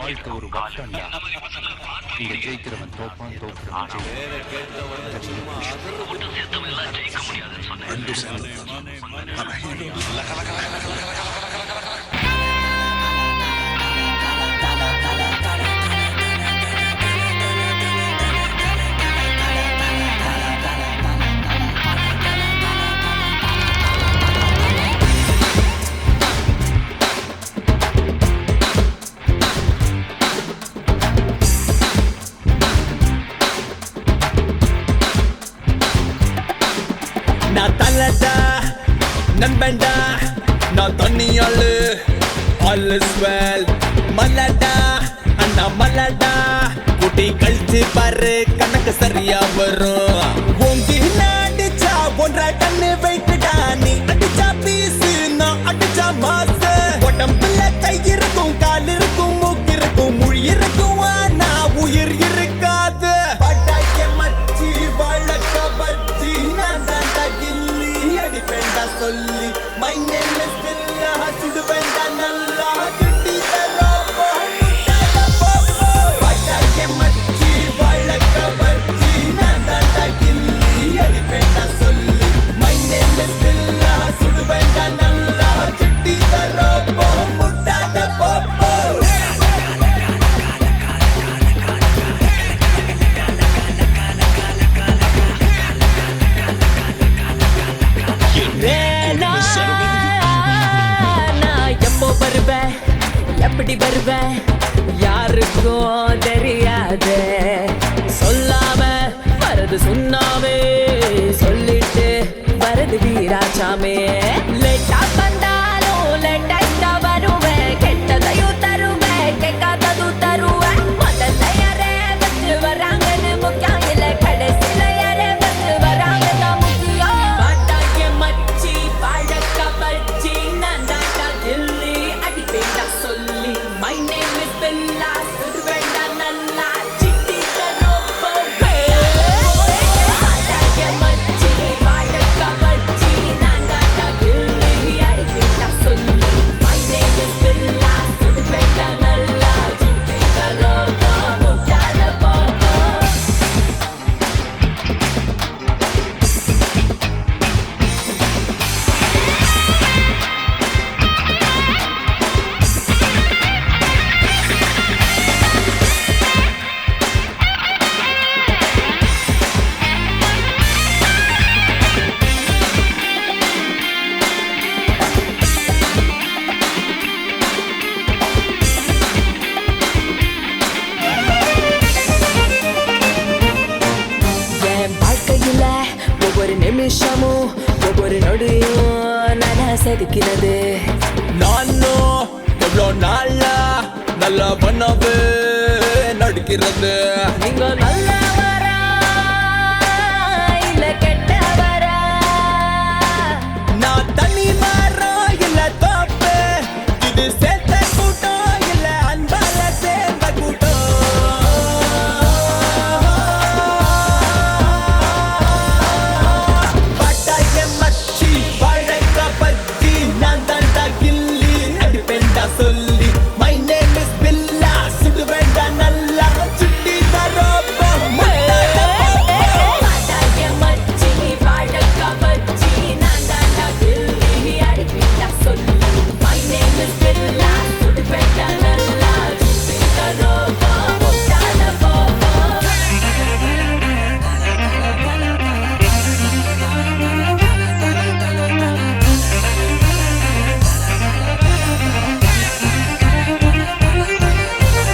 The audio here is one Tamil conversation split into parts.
வாழ்க்கை ஒரு வருஷம்டா. இங்க ஜெயிக்கிறவன் தோப்பான், தோக்குறவன் நான் தலடா நண்பன்டா, நான் தண்ணியாளு all is well. மலடா அண்ணா மலடா, குட்டி கழிச்சு பாரு கணக்கு சரியா வரும். ஓங்கி அடிச்சா 1.5 டன் வெயிட்டுடா, நீ அடிச்சா பீஸு நான் அடிச்சா மாசு. உடம்புல கை இருக்கும், கால் இருக்கும், மூக்கு இருக்கும், மொழி இருக்கும், ஆனா உயிர் இருக்காது. பட்டாக்கே மச்சி வழக்க பச்சி நான் தாண்டா கில்லி அடிப்பேண்டா சொல்லி. மை நேம் இஸ் பில்லா, சுடுவேண்டா நல்லா கிட்டி தரோப்போ முட்டாத போப்போ. பட்டாக்கே மச்சி வழக்க பச்சி நான் தாண்டா கில்லி அடிப்பேண்டா சொல்லி. மை நேம் இஸ் பில்லா, சுடுவேண்டா நல்லா கிட்டி தரோப்போ முட்டாத போப்போ. நான் எப்போ வருவேன், எப்படி வருவேன் யாருக்கும் தெரியாது. சொல்லாம வரது சொன்னாவே, சொல்லிட்டு வரது வீராசாமே. லேட்டா வந்தாலும் லேட்டா வருவேன், கெட்டதையும் தருவேன், கேட்காததும் தருவேன். முதல்ல யாரே வச்சு வராங்கன்னு முக்கியம் இல்ல, கடைசியில யாரே வச்சு வராங்க தான் முக்கியம். பாட்டாக்கே மச்சி பழக்க பச்சி நான் தாண்டா கில்லி அடிப்பேண்டா சொல்லி. மை நேம் இஸ் பில்லா, சுடுவேண்டா நல்லா சிட்டி தரோப்போ. பாட்டாக்கே மச்சி பழக்க பச்சி நான் தாண்டா கில்லி அடிப்பேண்டா சொல்லி. மை நேம் இஸ் பில்லா, சுடுவேண்டா நல்லா சிட்டி தரோப்போ முட்டாத போப்போ. என் வாழ்க்கையில ஒவ்வொரு நிமிஷமும் ஒவ்வொரு நொடியும் நான் செதுக்கிறது. நானும் எவ்வளோ நாளா நல்லா பண்ணவே நடிக்கிறது. நீங்க நல்லவரா இல்ல கெட்டவரா? நான் தனி மரம் இல்ல தோப்பு, இது சேர்த்த கூட்டம் இல்ல அன்பால சேர்ந்த கூட்டம். பட்டாக்கே மச்சி பழக்க பச்சி நான் தாண்டா கில்லி அடிப்பேண்டா சொல்லி. மை நேம் இஸ் பில்லா, சுடுவேண்டா நல்லா சுட்டி தரோப்போ முட்டாத போப்போ. பட்டாக்கே மச்சி பழக்க பச்சி நான் தாண்டா கில்லி அடிப்பேண்டா சொல்லி. மை நேம் இஸ் பில்லா, சுடுவேண்டா நல்லா சுட்டி தரோப்போ முட்டாத போப்போ.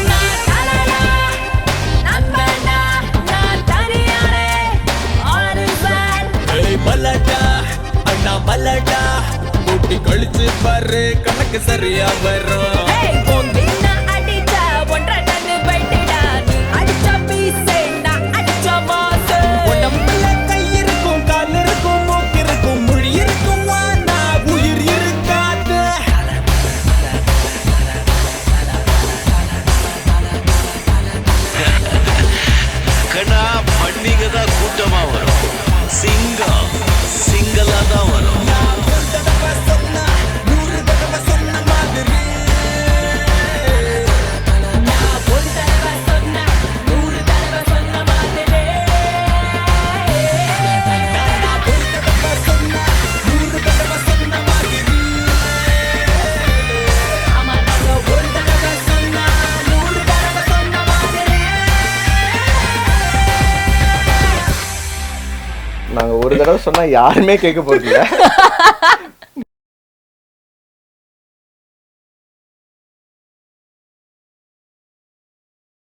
நான் தலடா நண்பன்டா, நான் தனியாளே all is well. ஏய் மலடா அண்ணா மலடா, கூட்டி கழிச்சு பாரு கணக்கு சரியா வரும். ஏய் பொந்தினா அடிச்சா 1.5 டன் வெயிட்டுடா, நீ அடிச்ச பீஸே நான் அடிச்ச மாசு. உடம்புல கை இருக்கும், கால் இருக்கும், மூக்கு இருக்கும், மொழி இருக்கும், ஆனா உயிர் இருக்காது. கண்ணா பண்ணிங்க தான் கூட்டமா வரும், சிங்கம் சிங்கலா தான் வரும். நான் ஒரு தடவை சொன்னா 100 தடவை சொன்ன மாதிரி ஒரு தடவை சொன்னா யாருமே கேட்க போறதில்ல.